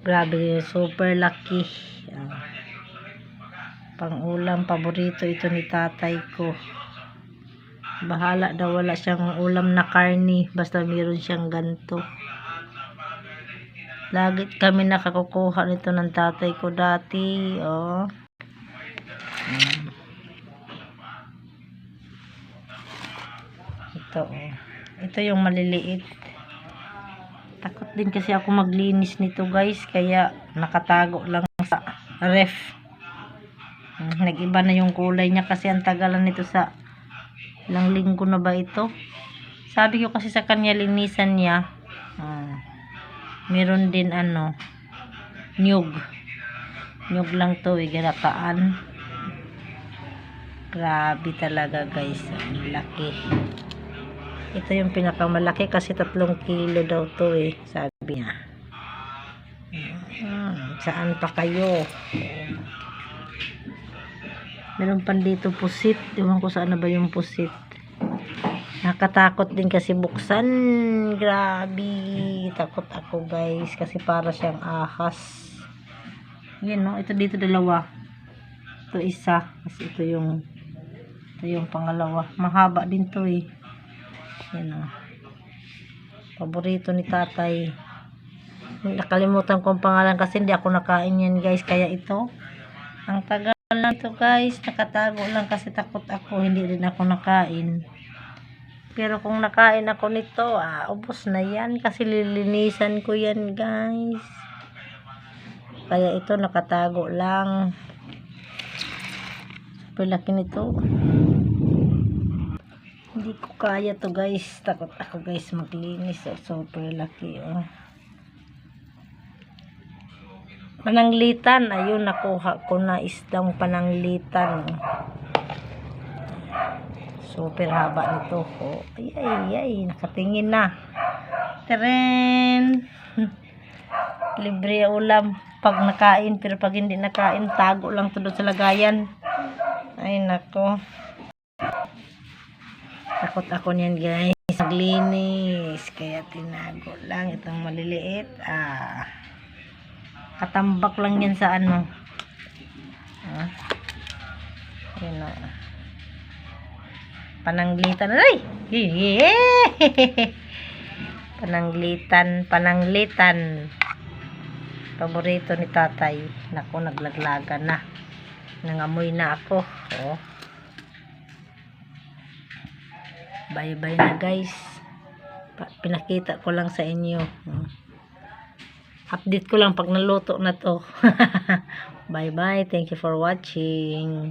Grabe, super lucky. Pang ulam, paborito ito ni tatay ko. Bahala daw, wala siyang ulam na karni, basta meron siyang ganto. Lagi kami nakakukuha nito ng tatay ko dati. Oh. Ito, oh. Ito yung maliliit. Takot din kasi ako maglinis nito, guys, kaya nakatago lang sa ref. Nag-iba na yung kulay niya kasi ang tagalan nito, sa ilang linggo na ba ito. Sabi ko kasi sa kanya, linisan niya. Meron din nyug lang to, ginataan. Grabe talaga, guys, ang laki. Ito yung pinakamalaki kasi 3 kilo daw to, sabi niya. Saan pa kayo? Meron pa dito pusit. Ewan ko saan na ba yung pusit. Nakatakot din kasi buksan. Grabe. Takot ako, guys. Kasi para siyang ahas. Yan, no? Ito dito 2. Ito isa. Kasi ito yung pangalawa. Mahaba din to, Yan, no? Paborito ni tatay. Nakalimutan ko ang pangalan kasi hindi ako nakain yan, guys. Kaya ito. Ang tagal lang ito, guys. Nakatago lang kasi takot ako. Hindi rin ako nakain. Pero kung nakain ako nito, ubos na yan. Kasi lilinisan ko yan, guys. Kaya ito nakatago lang. Super laki nito. Hindi ko kaya to, guys. Takot ako, guys, maglinis. Super laki, Pananglitan. Ayun, nakuha ko na isdang pananglitan. Super haba nito. Ay, nakatingin na. Teren. Libre ulam pag nakain, pero pag hindi nakain, tago lang to doon sa lagayan. Ay, nako. Takot ako niyan, guys. Naglinis. Kaya tinago lang itong maliliit. Katambak lang yan sa Yun, pananglitan. Ay! Pananglitan. Paborito ni tatay. Naku, naglaglagan na. Nangamoy na ako. Bye-bye na, guys. Pinakita ko lang sa inyo. Update ko lang pag naluto na to. Bye-bye. Thank you for watching.